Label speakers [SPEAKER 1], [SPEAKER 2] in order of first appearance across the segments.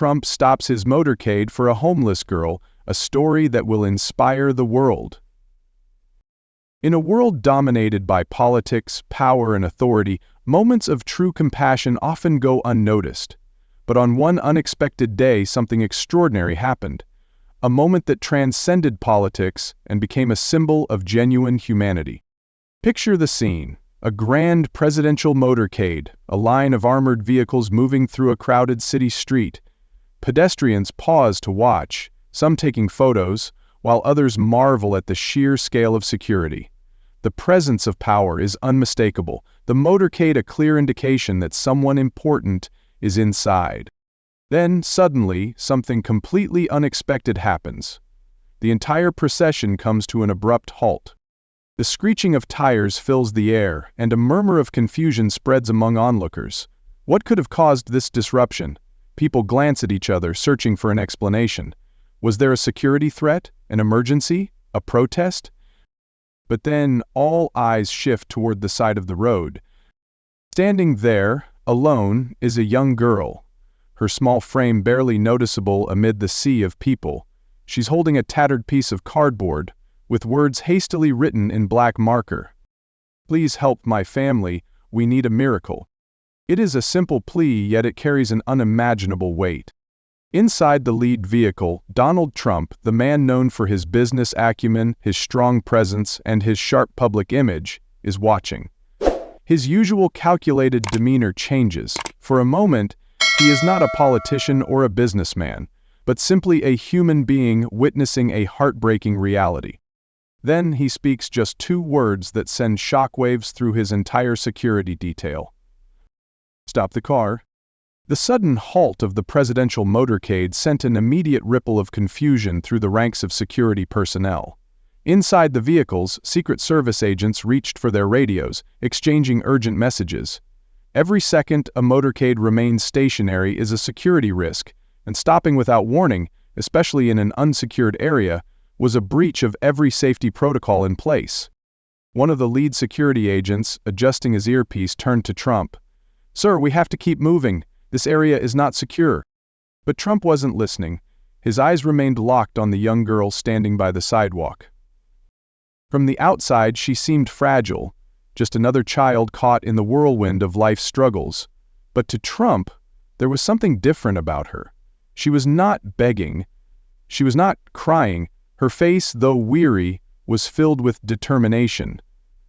[SPEAKER 1] Trump stops his motorcade for a homeless girl, a story that will inspire the world. In a world dominated by politics, power, and authority, moments of true compassion often go unnoticed. But on one unexpected day, something extraordinary happened. A moment that transcended politics and became a symbol of genuine humanity. Picture the scene. A grand presidential motorcade, a line of armored vehicles moving through a crowded city street. Pedestrians pause to watch, some taking photos, while others marvel at the sheer scale of security. The presence of power is unmistakable, the motorcade a clear indication that someone important is inside. Then, suddenly, something completely unexpected happens. The entire procession comes to an abrupt halt. The screeching of tires fills the air, and a murmur of confusion spreads among onlookers. What could have caused this disruption? People glance at each other, searching for an explanation. Was there a security threat? An emergency? A protest? But then, all eyes shift toward the side of the road. Standing there, alone, is a young girl. Her small frame barely noticeable amid the sea of people. She's holding a tattered piece of cardboard, with words hastily written in black marker. "Please help my family, we need a miracle." It is a simple plea, yet it carries an unimaginable weight. Inside the lead vehicle, Donald Trump, the man known for his business acumen, his strong presence, and his sharp public image, is watching. His usual calculated demeanor changes. For a moment, he is not a politician or a businessman, but simply a human being witnessing a heartbreaking reality. Then he speaks just 2 words that send shockwaves through his entire security detail. "Stop the car." The sudden halt of the presidential motorcade sent an immediate ripple of confusion through the ranks of security personnel. Inside the vehicles, Secret Service agents reached for their radios, exchanging urgent messages. Every second a motorcade remains stationary is a security risk, and stopping without warning, especially in an unsecured area, was a breach of every safety protocol in place. One of the lead security agents, adjusting his earpiece, turned to Trump. "Sir, we have to keep moving. This area is not secure." But Trump wasn't listening. His eyes remained locked on the young girl standing by the sidewalk. From the outside, she seemed fragile, just another child caught in the whirlwind of life's struggles. But to Trump, there was something different about her. She was not begging. She was not crying. Her face, though weary, was filled with determination,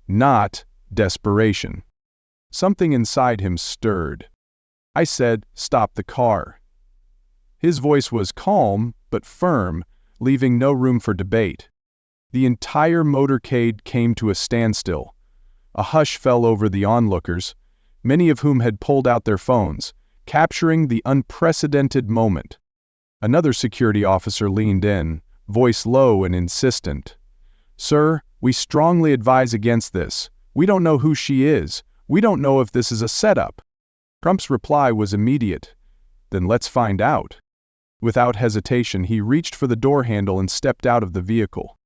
[SPEAKER 1] not desperation. Something inside him stirred. I said, "Stop the car." His voice was calm, but firm, leaving no room for debate. The entire motorcade came to a standstill. A hush fell over the onlookers, many of whom had pulled out their phones, capturing the unprecedented moment. Another security officer leaned in, voice low and insistent. "Sir, we strongly advise against this. We don't know who she is. We don't know if this is a setup." Trump's reply was immediate. "Then let's find out." Without hesitation, he reached for the door handle and stepped out of the vehicle.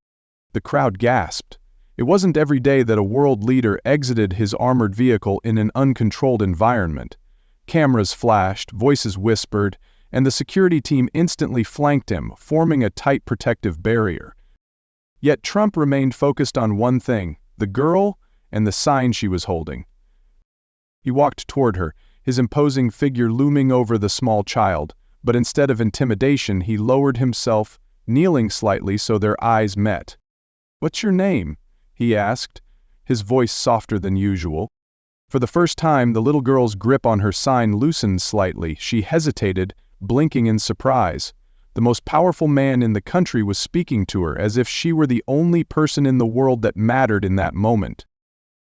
[SPEAKER 1] The crowd gasped. It wasn't every day that a world leader exited his armored vehicle in an uncontrolled environment. Cameras flashed, voices whispered, and the security team instantly flanked him, forming a tight protective barrier. Yet Trump remained focused on one thing, the girl and the sign she was holding. He walked toward her, his imposing figure looming over the small child, but instead of intimidation, he lowered himself, kneeling slightly so their eyes met. "What's your name?" he asked, his voice softer than usual. For the first time, the little girl's grip on her sign loosened slightly. She hesitated, blinking in surprise. The most powerful man in the country was speaking to her as if she were the only person in the world that mattered in that moment.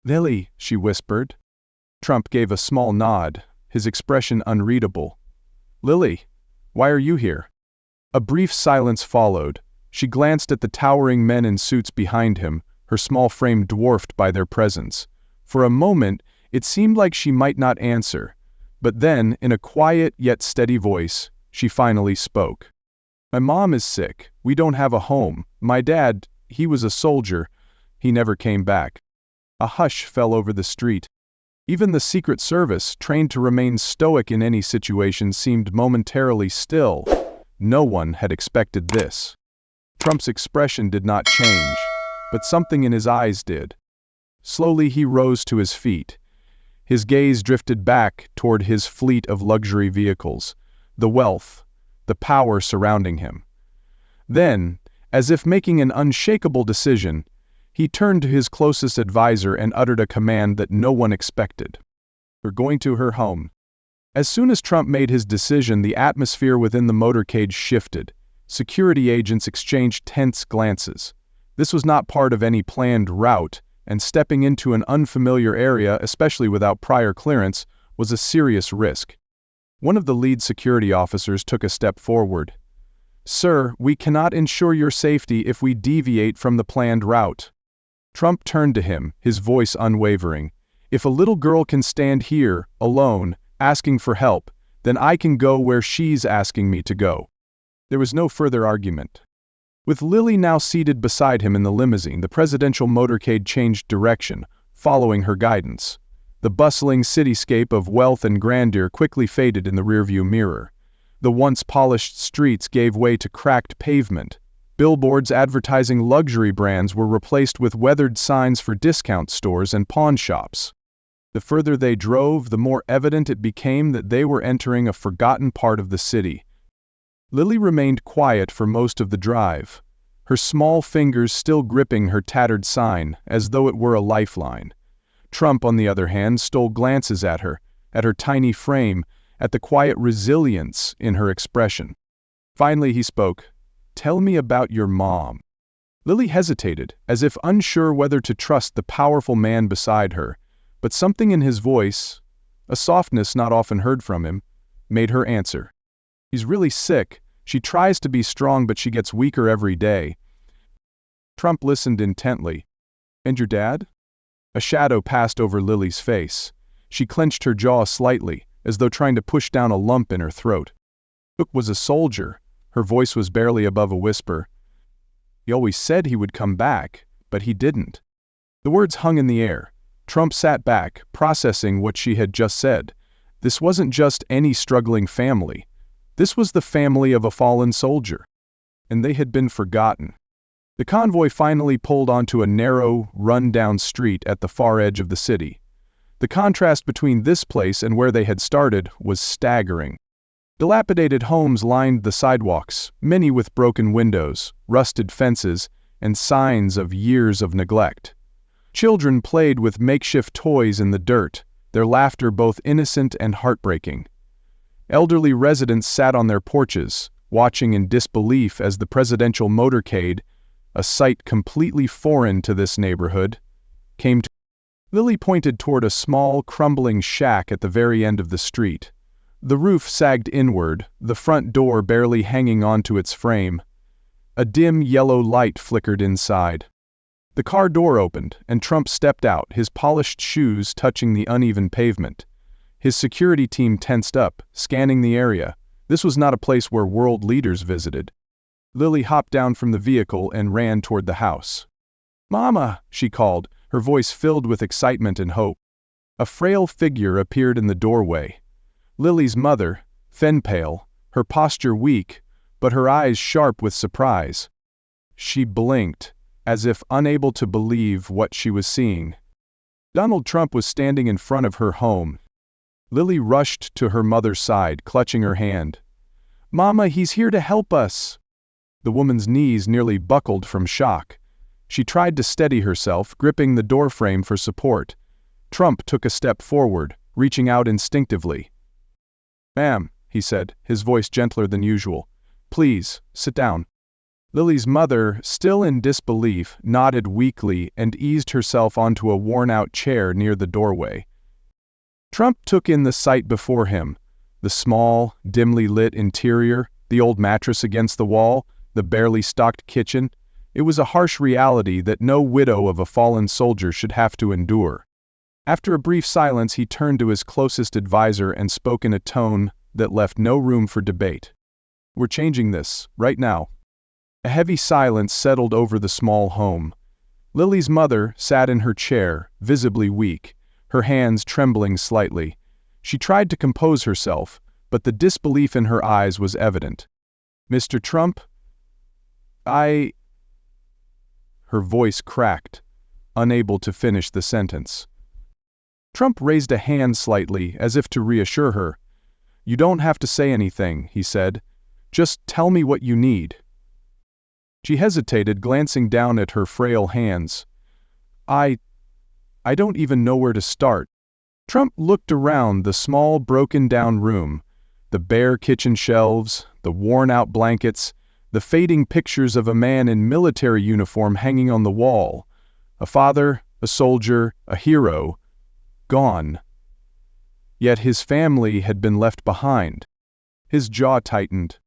[SPEAKER 1] "Lily," she whispered. Trump gave a small nod, his expression unreadable. "Lily, why are you here?" A brief silence followed. She glanced at the towering men in suits behind him, her small frame dwarfed by their presence. For a moment, it seemed like she might not answer. But then, in a quiet yet steady voice, she finally spoke. "My mom is sick. We don't have a home. My dad, he was a soldier. He never came back." A hush fell over the street. Even the Secret Service, trained to remain stoic in any situation, seemed momentarily still. No one had expected this. Trump's expression did not change, but something in his eyes did. Slowly he rose to his feet. His gaze drifted back toward his fleet of luxury vehicles, the wealth, the power surrounding him. Then, as if making an unshakable decision, he turned to his closest advisor and uttered a command that no one expected. "We're going to her home." As soon as Trump made his decision, the atmosphere within the motorcade shifted. Security agents exchanged tense glances. This was not part of any planned route, and stepping into an unfamiliar area, especially without prior clearance, was a serious risk. One of the lead security officers took a step forward. "Sir, we cannot ensure your safety if we deviate from the planned route." Trump turned to him, his voice unwavering. "If a little girl can stand here, alone, asking for help, then I can go where she's asking me to go." There was no further argument. With Lily now seated beside him in the limousine, the presidential motorcade changed direction, following her guidance. The bustling cityscape of wealth and grandeur quickly faded in the rearview mirror. The once polished streets gave way to cracked pavement. Billboards advertising luxury brands were replaced with weathered signs for discount stores and pawn shops. The further they drove, the more evident it became that they were entering a forgotten part of the city. Lily remained quiet for most of the drive, her small fingers still gripping her tattered sign, as though it were a lifeline. Trump, on the other hand, stole glances at her tiny frame, at the quiet resilience in her expression. Finally he spoke. "Tell me about your mom." Lily hesitated, as if unsure whether to trust the powerful man beside her, but something in his voice, a softness not often heard from him, made her answer. "She's really sick. She tries to be strong, but she gets weaker every day." Trump listened intently. "And your dad?" A shadow passed over Lily's face. She clenched her jaw slightly, as though trying to push down a lump in her throat. "Cook was a soldier." Her voice was barely above a whisper. "He always said he would come back, but he didn't." The words hung in the air. Trump sat back, processing what she had just said. This wasn't just any struggling family. This was the family of a fallen soldier. And they had been forgotten. The convoy finally pulled onto a narrow, run-down street at the far edge of the city. The contrast between this place and where they had started was staggering. Dilapidated homes lined the sidewalks, many with broken windows, rusted fences, and signs of years of neglect. Children played with makeshift toys in the dirt, their laughter both innocent and heartbreaking. Elderly residents sat on their porches, watching in disbelief as the presidential motorcade, a sight completely foreign to this neighborhood, came to. Lily pointed toward a small, crumbling shack at the very end of the street. The roof sagged inward, the front door barely hanging onto its frame. A dim yellow light flickered inside. The car door opened, and Trump stepped out, his polished shoes touching the uneven pavement. His security team tensed up, scanning the area. This was not a place where world leaders visited. Lily hopped down from the vehicle and ran toward the house. "Mama!" she called, her voice filled with excitement and hope. A frail figure appeared in the doorway. Lily's mother, fen-pale, her posture weak, but her eyes sharp with surprise. She blinked, as if unable to believe what she was seeing. Donald Trump was standing in front of her home. Lily rushed to her mother's side, clutching her hand. "Mama, he's here to help us!" The woman's knees nearly buckled from shock. She tried to steady herself, gripping the doorframe for support. Trump took a step forward, reaching out instinctively. "Ma'am," he said, his voice gentler than usual. "Please, sit down." Lily's mother, still in disbelief, nodded weakly and eased herself onto a worn-out chair near the doorway. Trump took in the sight before him. The small, dimly lit interior, the old mattress against the wall, the barely stocked kitchen. It was a harsh reality that no widow of a fallen soldier should have to endure. After a brief silence, he turned to his closest advisor and spoke in a tone that left no room for debate. "We're changing this, right now." A heavy silence settled over the small home. Lily's mother sat in her chair, visibly weak, her hands trembling slightly. She tried to compose herself, but the disbelief in her eyes was evident. "Mr. Trump, Her voice cracked, unable to finish the sentence. Trump raised a hand slightly, as if to reassure her. "You don't have to say anything," he said. "Just tell me what you need." She hesitated, glancing down at her frail hands. I don't even know where to start." Trump looked around the small, broken-down room, the bare kitchen shelves, the worn-out blankets, the fading pictures of a man in military uniform hanging on the wall. A father, a soldier, a hero, gone. Yet his family had been left behind. His jaw tightened.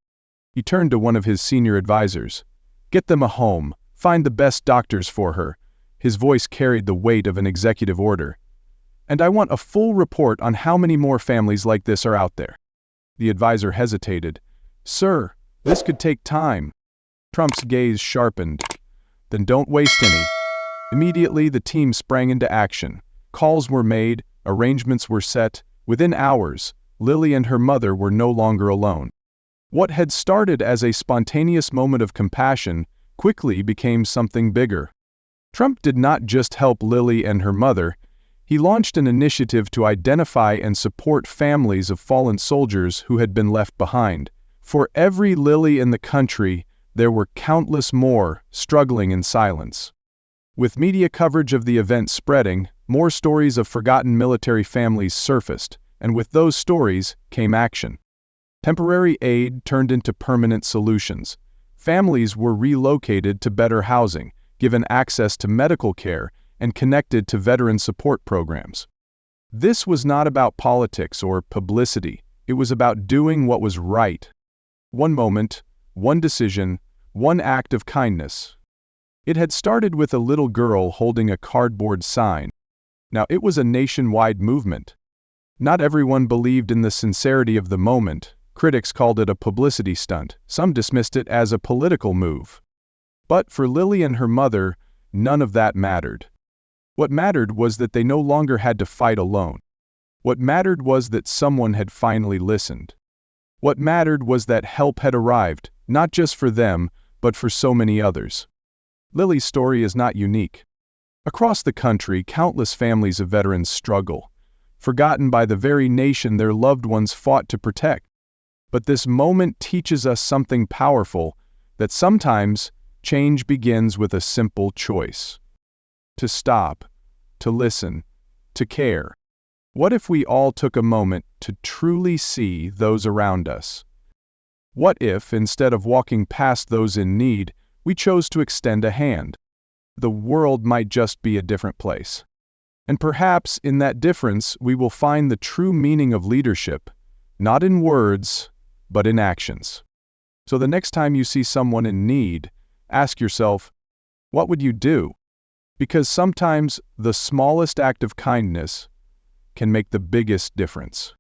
[SPEAKER 1] He turned to one of his senior advisors. "Get them a home. Find the best doctors for her." His voice carried the weight of an executive order. "And I want a full report on how many more families like this are out there." The advisor hesitated. "Sir, this could take time." Trump's gaze sharpened. "Then don't waste any." Immediately, the team sprang into action. Calls were made, arrangements were set. Within hours, Lily and her mother were no longer alone. What had started as a spontaneous moment of compassion quickly became something bigger. Trump did not just help Lily and her mother. He launched an initiative to identify and support families of fallen soldiers who had been left behind. For every Lily in the country, there were countless more struggling in silence. With media coverage of the event spreading, more stories of forgotten military families surfaced, and with those stories came action. Temporary aid turned into permanent solutions. Families were relocated to better housing, given access to medical care, and connected to veteran support programs. This was not about politics or publicity. It was about doing what was right. One moment, one decision, one act of kindness. It had started with a little girl holding a cardboard sign. Now it was a nationwide movement. Not everyone believed in the sincerity of the moment. Critics called it a publicity stunt. Some dismissed it as a political move. But for Lily and her mother, none of that mattered. What mattered was that they no longer had to fight alone. What mattered was that someone had finally listened. What mattered was that help had arrived, not just for them, but for so many others. Lily's story is not unique. Across the country, countless families of veterans struggle, forgotten by the very nation their loved ones fought to protect. But this moment teaches us something powerful, that sometimes change begins with a simple choice. To stop, to listen, to care. What if we all took a moment to truly see those around us? What if, instead of walking past those in need, we chose to extend a hand? The world might just be a different place. And perhaps in that difference we will find the true meaning of leadership, not in words, but in actions. So the next time you see someone in need, ask yourself, what would you do? Because sometimes the smallest act of kindness can make the biggest difference.